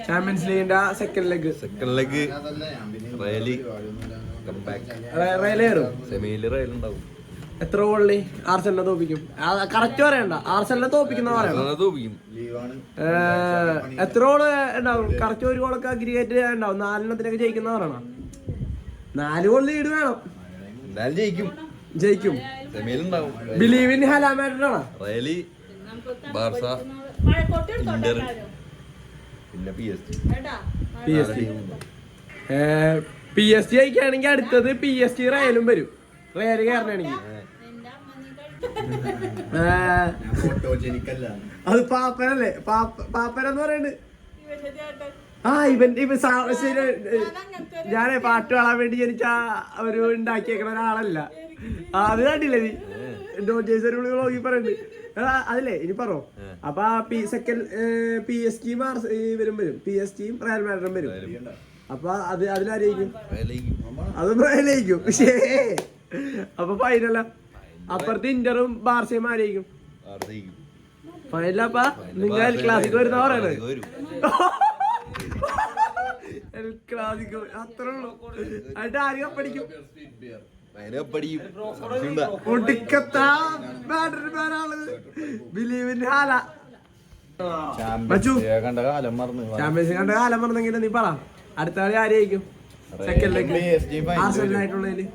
Champions ലീഗിന്റെ second leg റയലേറും സെമിയില് എത്ര ഗോളിന് ആർസെനലിനെ തോപ്പിക്കും? കറക്റ്റ് പറയണ്ട, ആർസെനലിനെ തോപ്പിക്കുന്ന പറയണം. എത്ര ഗോള് ഉണ്ടാവും? കറക്റ്റ് ഒരു ഗോളൊക്കെ അഗ്രിഗേറ്റ് ഉണ്ടാവും. 4-എണ്ണത്തിനൊക്കെ ജയിക്കുന്ന പറയണം. 4 ഗോൾ ലീഡ് വേണം. ജയിക്കും. ബിലീവ് ഇൻ ഹലാ മാഡ്രിഡാണ്. PSG ജയിക്കുകയാണെങ്കിൽ അടുത്തത് PSG റയലും വരും. റയല് കയറണമെങ്കിൽ അത് പാപ്പനല്ലേ? പാപ്പനെന്ന് പറയുന്നത് ഞാനേ പാട്ട് പാടാൻ വേണ്ടി ജനിച്ച ഒരു ഉണ്ടാക്കിയേക്കണ ഒരാളല്ല. അത് കണ്ടില്ലേ നീ? നോക്കി പറയുന്നുണ്ട് അതില്ലേ? ഇനി പറോ. അപ്പൊ സെക്കൻഡ് PSG വരും. PSG റയൽ മാഡ്രിഡും വരും. അപ്പൊ അതിലായിരിക്കും? അത് റയലായിരിക്കും. പക്ഷേ അപ്പൊ ഫൈനല്ല. അപ്പുറത്ത് ഇന്ററും ബാർസയും ആരായിരിക്കും ഫൈനലപ്പാ? നിങ്ങൾ എൽ ക്ലാസിക്കോ വരുന്ന പറയണത്? എൽ ക്ലാസിക്കോ അത്രേ ഉള്ളൂ. എന്നിട്ട് ആര് കപ്പടിക്കും? ചാമ്പ്യൻസ് കണ്ട കാലം മറന്നെങ്കിൽ നീ പറ. അടുത്ത കളി ആരായിരിക്കും? സെക്കൻഡ് ലെഗ് ആർസെനലായിട്ടുള്ളതില്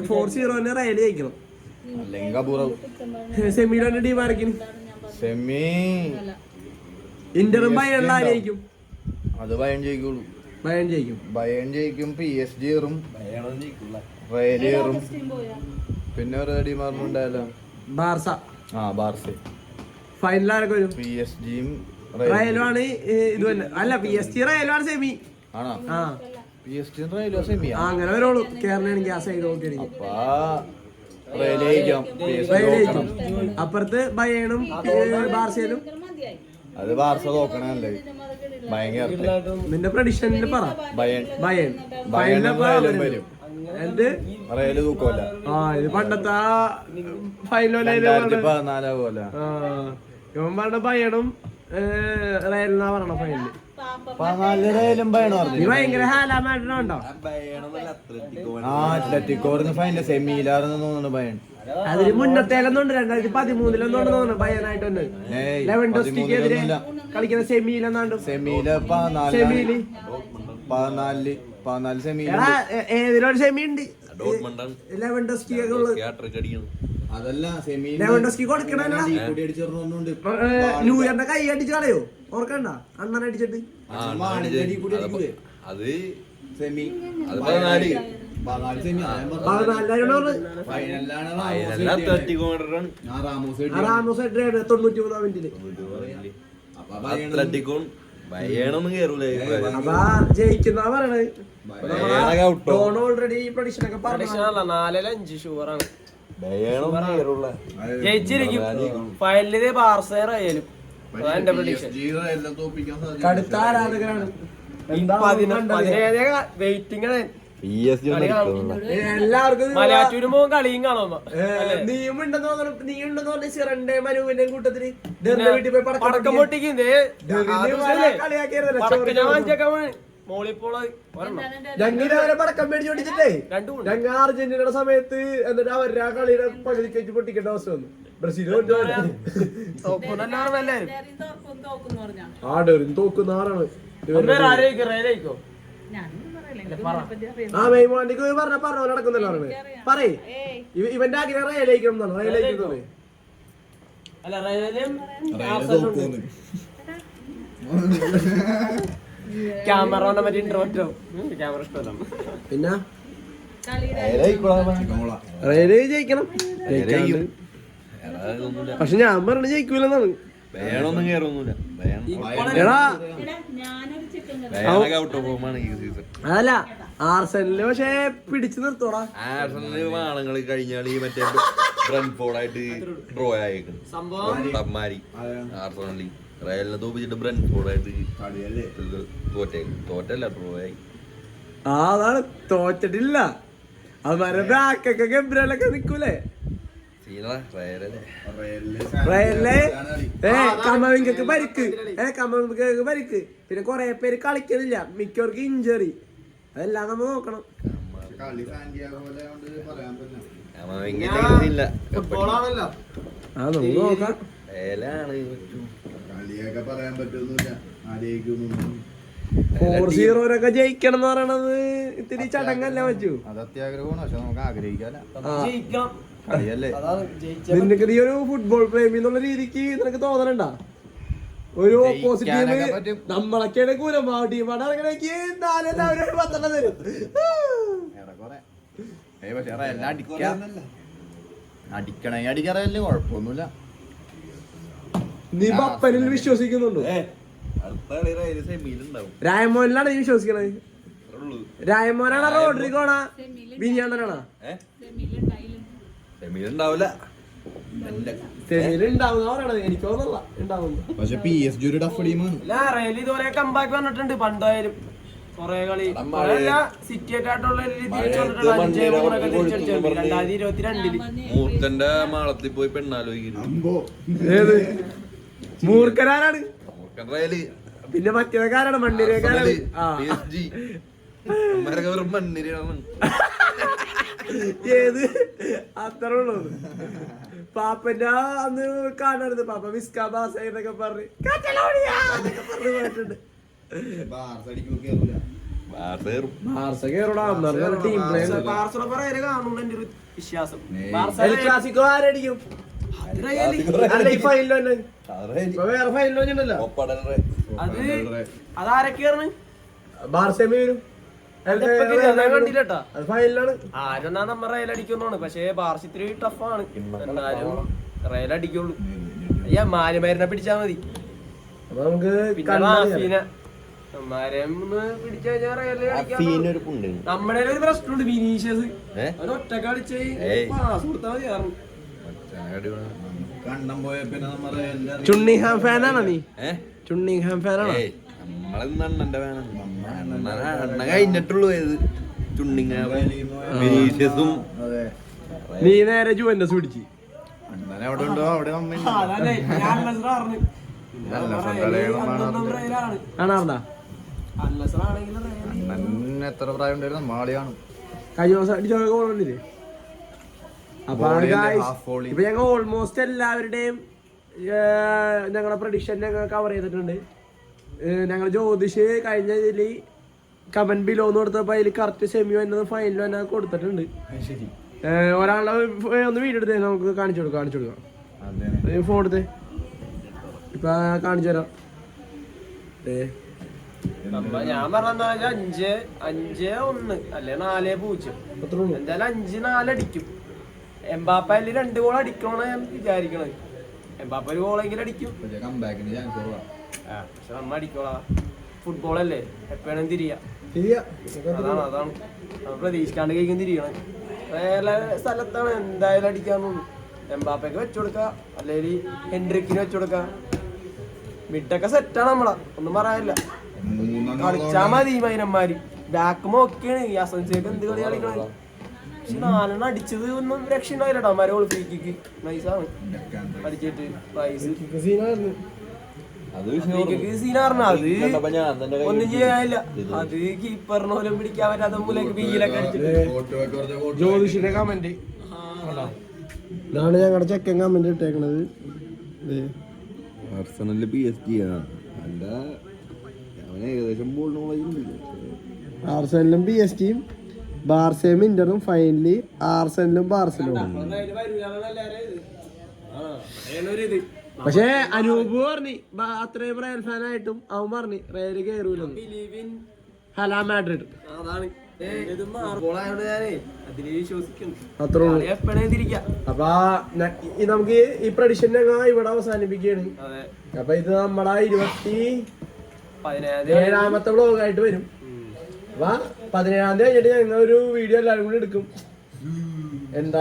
4-0 റയൽ ജയിക്കണം. സെമിയിലെ ടീം ആയിരിക്കും? ഇന്ററും ബയേണും ആരായിരിക്കും? അത് ബയേൺ ജയിക്കുള്ളൂ. ബയേൺ ജയിക്കും. PSG ഏറും, റയൽ ഏറും. പിന്നെ ഒരു ടീം ഉണ്ടായല്ലോ, ബാർസ. ബാർസ. ഫൈനൽ ആരൊക്കെ വരും? PSG റയലും ആണ്. ഇത് തന്നെ അല്ല, PSG റയലും ആണ് സെമി. ആണോ? PSG റയലും സെമി. അങ്ങനെ വരുള്ളൂ. കേരളാണെങ്കിൽ ആ സൈഡ് നോക്കി. അപ്പുറത്ത് ബയേണും ബാർസയിലും. അത് ബാർസ നോക്കണല്ലേ? ഭയങ്കര. നിന്റെ പ്രഡിക്ഷനിൽ പറ. ബയേൺ വരും. എന്ത് റയല് തൂക്കമല്ല. ഇത് പണ്ടത്തെ ഫൈനല് പോലെ ഇവൻ പറഞ്ഞ ബയേണും റയലെന്നാ പറയണ ഫൈനല്. ഭയങ്കര ഹാലാ മാഡ്രിഡുണ്ടോ? അത്ലറ്റിക്കോ ഫൈനൽ സെമിയിലാണെന്ന് തോന്നുന്നു ബയേൺ. അതിന് മുന്നത്തേലൊന്നുണ്ട്, 2013 തോന്നുന്നു ബയേണായിട്ടുണ്ട്. ലെവൻഡോസ്കിക്കെതിരെ കളിക്കുന്ന സെമിയിലെന്നാണ്ട്. ഏതിലൊരു സെമി ഉണ്ട്. ലെവൻഡോസ്കി കൊടുക്കണ ന്യൂ ഇയറിന്റെ കൈ അടിച്ച് കളയോ? ഓർക്കണ്ട, അണ്ണൻ അടിച്ചിട്ട്. ജയിക്കുന്ന പറയണത്. ഓൾറെഡി പ്രഡിക്ഷൻ ഒക്കെ പ്രഡിക്ഷനല്ല, 4-5 ഷുവറാണ്. ജയിച്ചിരിക്കും ഫൈനലില്. ബാർസ റയലും. എന്റെ പ്രഡിക്ഷൻ. കടുത്ത ആരാധകരാണ്. വെയിറ്റിംഗ് ആണ് എല്ലാവർക്കും. മലയാറ്റൂര് പോകും കളിയും കാണാൻ. നീയുണ്ടെന്ന് തോന്നുന്നു സിറന്റെ മനുവിന്റെ കൂട്ടത്തില് വീട്ടിൽ പോയി പടക്കം പൊട്ടിക്കും. ഞങ്ങളെ പടക്കം മേടിച്ചോണ്ടിച്ചിട്ടേ ഞങ്ങൾ അർജന്റീനയുടെ സമയത്ത് എന്നിട്ട് അവരുടെ ആ കളിയുടെ പകുതിക്ക് വെച്ച് പൊട്ടിക്കേണ്ട അവസ്ഥ വന്നു. ബ്രസീൽ തോക്കുന്ന ആരാണ്? മെയ്മോണ്ടിക്ക് പറഞ്ഞ നടക്കുന്നല്ലോ പറയേ. ഇവന്റെ ആഗ്രഹം റയലേക്കും എന്നാണ്. റയലേക്കും ക്യാമറ ഇൻട്രോറ്റോ ക്യാമറ ഇഷ്ടമല്ല. പിന്നെ റയല് ജയിക്കണം. പക്ഷെ ഞാൻ പറഞ്ഞ ജയിക്കൂലെന്നാണ്. അതല്ല ആർസെനല് പക്ഷെ പിടിച്ചു നിർത്തോടാ. ആർസെനല് വാണങ്ങൾ കഴിഞ്ഞാൽ ഈ മറ്റേ ബ്രെൻഫോർഡായിട്ട് ഡ്രോ ആയേക്കും. ആർസെനലി റയലിനെ തോപ്പിച്ചിട്ട് ബ്രെൻഫോർഡായിട്ട് തോറ്റല്ല ഡ്രോ ആയി. അതാണ് തോറ്റിട്ടില്ല. അവന്മാരെ ബാക്കൊക്കെ ഗംഭീരൊക്കെ നിക്കൂലേ? കമവിങ്കക്ക് പരിക്ക് പിന്നെ കൊറേ പേര് കളിക്കുന്നില്ല, മിക്കവർക്ക് ഇഞ്ചറി. അതെല്ലാം നമ്മ നോക്കണം. ഫുട്ബോളാണല്ലോ. ആ നമുക്ക് നോക്കാം. കളിയൊക്കെ പറയാൻ പറ്റൊന്നുമില്ല. 4-0 ജയിക്കണം എന്ന് പറയണത് ഇത്തിരി ചടങ്ങല്ല പറ്റൂ. അത് അത്യാഗ്രഹമാണ്, പക്ഷെ നമുക്ക് ആഗ്രഹിക്കാല്ല. ജയിക്കണം. കളിയല്ലേ. നിനക്ക് നീ ഒരു ഫുട്ബോൾ പ്രേമി എന്നുള്ള രീതിക്ക് നിനക്ക് തോന്നണണ്ട? ഒരു ഓപ്പോസിറ്റ് ടീം നമ്മളൊക്കെയാണ് കൂരമ്പാ ടീമാണ് ഇറങ്ങണമെങ്കിൽ 4-10 10 തരും. പക്ഷെ എല്ലാം അടിക്കണമെങ്കിൽ അടിക്കാറല്ലേ, കുഴപ്പമൊന്നുമില്ല. നീ ബപ്പനിൽ വിശ്വസിക്കുന്നുണ്ടോ? രായമോനിലാണ് നീ വിശ്വസിക്കണത്? രായമോനാണോ റോഡ്രിഗോണാ ബിനിയാണ്ടനാണോ? സെമിയിലുണ്ടാവുന്ന എനിക്ക് തോന്നുന്നില്ല ഉണ്ടാവുന്നു. പക്ഷെ PSG ഒരു ടഫ് ടീമാണ്. ഇതുപോലെ കമ്പാക്ക് വന്നിട്ടുണ്ട് പണ്ടായാലും കൊറേ കളി സിറ്റി ആയിട്ടുള്ള മൂർഖന്റെ മാളത്തിൽ പോയി പെണ്ണാലോചിക്കുന്നു. ഏത് മൂർഖനാരാണ്? മൂർഖൻ റയല് പിന്നെ മറ്റേക്കാരാണ് മണ്ണിരേക്കാരാണ്. വെറും മണ്ണിരാണ്. ഏത് അത്ര ഉള്ളൂ. പാപ്പന്റെ അന്ന് കാണരുത്, പാപ്പ വിസ്കാബാസ എന്നൊക്കെ പറഞ്ഞ് പോയിട്ടുണ്ട്. ക്ലാസിക്കോ ആരടിക്കും? വേറെ ഫൈനലോ ഉണ്ടല്ലോ. അതാരൊക്കെയാണ്? ബാർസെമി വരും. കണ്ടില്ലട്ടാ. അത് ഫൈനലാണ്. ആരെന്നാ നമ്മ റയലടിക്കുന്നതാണ്. പക്ഷേ ബാർസ ഇത്തിരി ടഫാണ്. എന്നാലും റയലടിക്കുള്ളൂ. അയ്യാ മാലിമാരിനെ പിടിച്ചാ മതി. അപ്പൊ നമുക്ക് നമ്മുടെ ഒരു പ്രശ്നമുണ്ട്. വിനീഷ്യസ് ഒറ്റ കളിച്ച് പാസ് കൊടുത്താൽ മതിയായിരുന്നു. ചുണ്ണിഹാം ഫാനാണോ നീ? ചുണ്ണിഹാം ഫാനാണോ? കഴിഞ്ഞിട്ടുള്ളൂ ഏത് ചുണ്ണിങ്ങും നീ നേരെ ജുവന്റസ് പിടിച്ച് അവിടെ ഉണ്ടോ? അവിടെ കാണാറുണ്ടാ? എത്ര പ്രായം ഉണ്ടായിരുന്നു? മാളിയാണ്. കഴിഞ്ഞ ദിവസം അടിച്ചോ ഗോളില്ലേ? അപ്പൊ ഇപ്പൊ ഞങ്ങൾ ഓൾമോസ്റ്റ് എല്ലാവരുടെയും ഞങ്ങളുടെ പ്രഡിക്ഷൻ ഞങ്ങൾ കവർ ചെയ്തിട്ടുണ്ട്. ഞങ്ങൾ ജ്യോതിഷ് കഴിഞ്ഞ ഇതില് കമന്റ് ബിലോ എന്ന് കൊടുത്തപ്പോ അതിൽ കറക്റ്റ് സെമി വന്നത് ഫൈനൽ തന്നെ കൊടുത്തിട്ടുണ്ട്. ഒരാളുടെ ഒന്ന് വീഡിയോ എടുത്തേ നമുക്ക് കാണിച്ചു കൊടുക്കാം. ഫോൺ എടുത്തേ ഇപ്പൊ കാണിച്ചു തരാം. ഞാൻ പറഞ്ഞ 5-1 അല്ലെ 4-0 എന്തായാലും 5-4 അടിക്കും. എംബാപ്പയിൽ 2 ഗോൾ അടിക്കണമെന്ന് ഞാൻ വിചാരിക്കണത്. എംബാപ്പ ഒരു ഗോളെങ്കിലും അടിക്കും. പക്ഷെ നമ്മ അടിക്കോളാ. ഫുട്ബോളല്ലേ, എപ്പോഴും തിരിയാ. അതാണ് നമ്മ പ്രതീക്ഷിക്കാണ്ട് കഴിക്കും തിരിയണം. വേറെ സ്ഥലത്താണ് എന്തായാലും അടിക്കാന്ന് തോന്നുന്നു. എംബാപ്പയ്ക്ക് വെച്ചുകൊടുക്ക, അല്ലെങ്കിൽ ഹെൻഡ്രിക്കിന് വെച്ചുകൊടുക്ക. മിഡൊക്കെ സെറ്റാണ് നമ്മളാ, ഒന്നും പറയാനില്ല. കളിച്ചാ മതി മൈനന്മാര്. ബാക്ക് നോക്കിയാണ് ഈ അസൻസിയൊക്കെ എന്ത് കളി കളിക്കണത്. പക്ഷെ 4 അടിച്ചത് ഒന്നും രക്ഷയുണ്ടായില്ലട്ടോ. അമ്മമാരെ ഒളിപ്പിക്ക് നൈസാണ് അടിച്ചിട്ട് പ്രൈസ് സീനാറിന് അത് ഒന്നും ചെയ്യാനില്ല. അത് കീപ്പറിന് പോലും പിടിക്കാൻ പറ്റാത്ത മൂലക്ക് ബിയിലൊക്കെ അടിച്ചിട്ട് ജ്യോതിഷിന്റെ കമന്റ് ഇതാണ് ഞങ്ങളുടെ ചെക്കൻ കമന്റ് ഇട്ടേക്കണത്. ആർസണല് PSG അല്ല ഏകദേശം ആർസണലും PSG-യും ബാർസയും ഇന്ററും ഫൈനലി ആർസണലും ബാർസലോണും. പക്ഷെ അനൂപ് പറഞ്ഞു അത്രയും റയൽ ഫാൻ ആയിട്ടും അവൻ പറഞ്ഞു റയല് കയറൂലെന്ന്. ഹലാ മാഡ്രിഡ് അത്രേ ഉള്ളൂ. അപ്പൊ നമുക്ക് ഈ പ്രഡിഷൻ ഇവിടെ അവസാനിപ്പിക്കുകയാണ്. അപ്പൊ ഇത് നമ്മളെ 27ാമത്തെ വ്ലോഗായിട്ട് വരും. അപ്പൊ 17-ാം തീയതി കഴിഞ്ഞിട്ട് ഞങ്ങൾ ഒരു വീഡിയോ എല്ലാവരും കൂടി എടുക്കും. എന്താ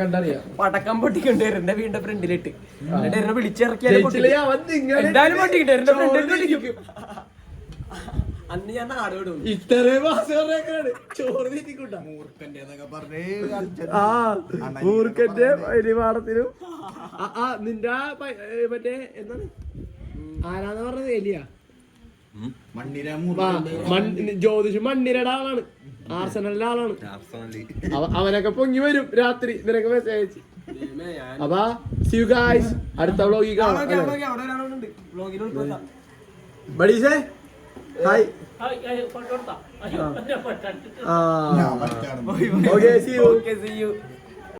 കണ്ടറിയാം. പടക്കം പൊട്ടിക്കണ്ട് എന്റെ വീടിന്റെ ഫ്രണ്ടിലിട്ട് വിളിച്ചിറക്കിയാലും അന്ന് ഞാൻ നാട് വിടും. ഇത്രയും മാസം ചോറ് തീറ്റിക്കൂട്ടാ മൂർഖന്റെ എന്നൊക്കെ പറഞ്ഞേ ആ മൂർഖന്റെ പരിപാടത്തിനും നിന്റെ മറ്റേ എന്താണ് ആരാന്ന് പറഞ്ഞത് എലിയ ജ്യോതിഷ് മണ്ണിരയുടെ ആളാണ്, ആർസനലിന്റെ ആളാണ്. അവനൊക്കെ പൊങ്ങി വരും രാത്രി നിനക്ക് മെസ്സേജ് അയച്ച്. അപ്പൊ see you guys അടുത്ത വ്ളോഗിൽ കാണാം. ബഡീസേ ഹായ്. Okay see you.